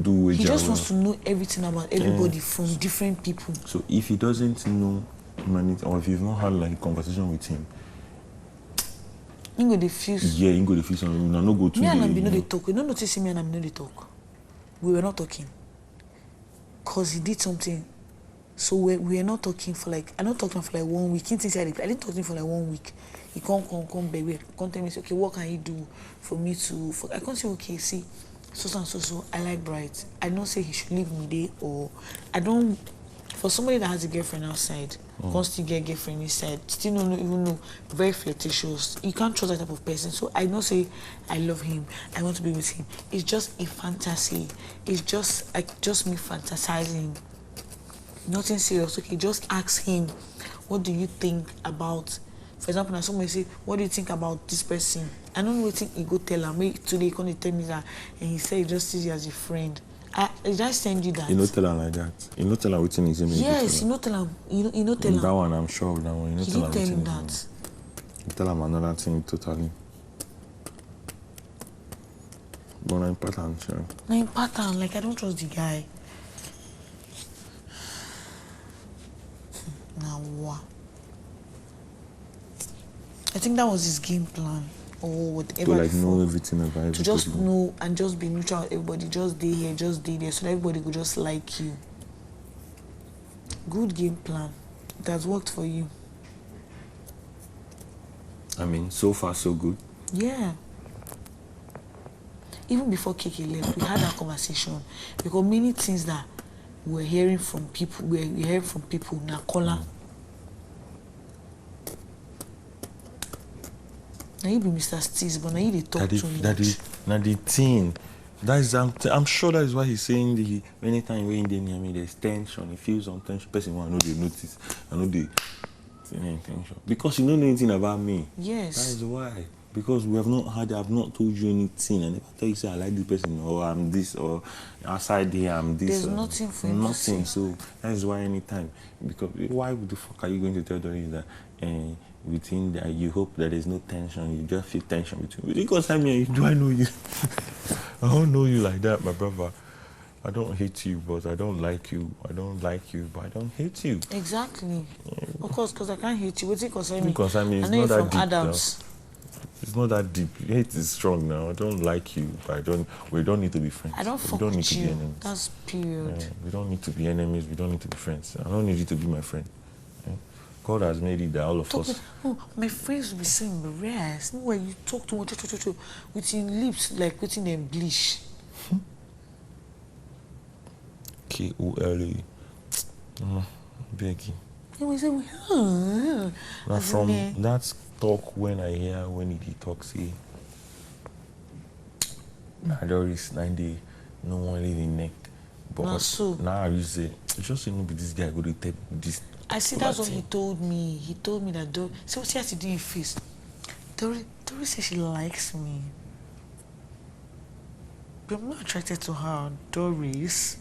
do he just wants to know everything about everybody from different people. So if he doesn't know many, or if you've not had like a conversation with him, He go diffuse. yeah, he go diffuse something. No go to me and Ambi no dey talk. You don't notice me and Ambi no dey talk. We were not talking. Cause he did something. So we were not talking for like, I not talking for like 1 week. I didn't talk to him for like 1 week. He come baby. Come tell me, say, okay, what can he do for me to? I can't say, okay, see, so. I like bright. I don't say he should leave me there, or I don't. For somebody that has a girlfriend outside, can't still get a girlfriend inside, still don't even know, very flirtatious. You can't trust that type of person. So I don't say I love him, I want to be with him. It's just a fantasy. It's just like just me fantasizing. Nothing serious. Okay, just ask him, what do you think about? For example, now somebody say, what do you think about this person? I don't know what he go tell her. Maybe today he come tell me that, and he said he just sees you as a friend. Did I send you that? You not tell her like that. You not tell her what is him. Yes, you not tell him. You not tell him. That one, I'm sure of that one. You not He tell her didn't tell him what that. You tell him another thing totally. But I'm pattern, sure. No, in pattern, like I don't trust the guy. Now what? I think that was his game plan. Or whatever. To like know everything about everybody. To just know and just be neutral with everybody. Just stay here, just stay there, so that everybody could just like you. Good game plan. It has worked for you. I mean, so far so good. Yeah. Even before Keke left, we had that conversation. Because many things that we're hearing from people, now Kola. Now you be Mr. Steez, but now you talk too much. Now the thing, I'm sure that is why he's saying anytime when they near me, there's tension. He feels some tension. Person want know they notice. I know they tension because you don't know anything about me. Yes. That is why. Because I've not told you anything. I never tell you say I like this person or I'm this or outside here I'm this. There's nothing for you to say. So that is why anytime. Because why the fuck are you going to tell Doris that? Within that you hope that there's no tension, you just feel tension between you. Because I mean, do I know you? I don't know you like that, my brother. I don't hate you, but I don't like you. I don't like you, but I don't hate you. Exactly. Yeah. Of course, because I can't hate you. What's it concern me? Because I mean, it's I know not that from deep. Adams. It's not that deep. Hate is strong now. I don't like you, but we don't need to be friends. I don't fuck need with to you. Be enemies. That's period. Yeah, we don't need to be enemies. We don't need to be friends. I don't need you to be my friend. Yeah. God has made it that all of us. Oh, my friends will be saying, but rest. No way you talk too much with your lips like within them bleach. Kola. Becky. Now from that talk when I hear when he talks here, Doris 9 day, no one really neck. But so. Now I say, it's just you know be this guy go to take this. I see that's what he told me. He told me that Doris. So what she has to do in face. Doris says she likes me. But I'm not attracted to her, Doris.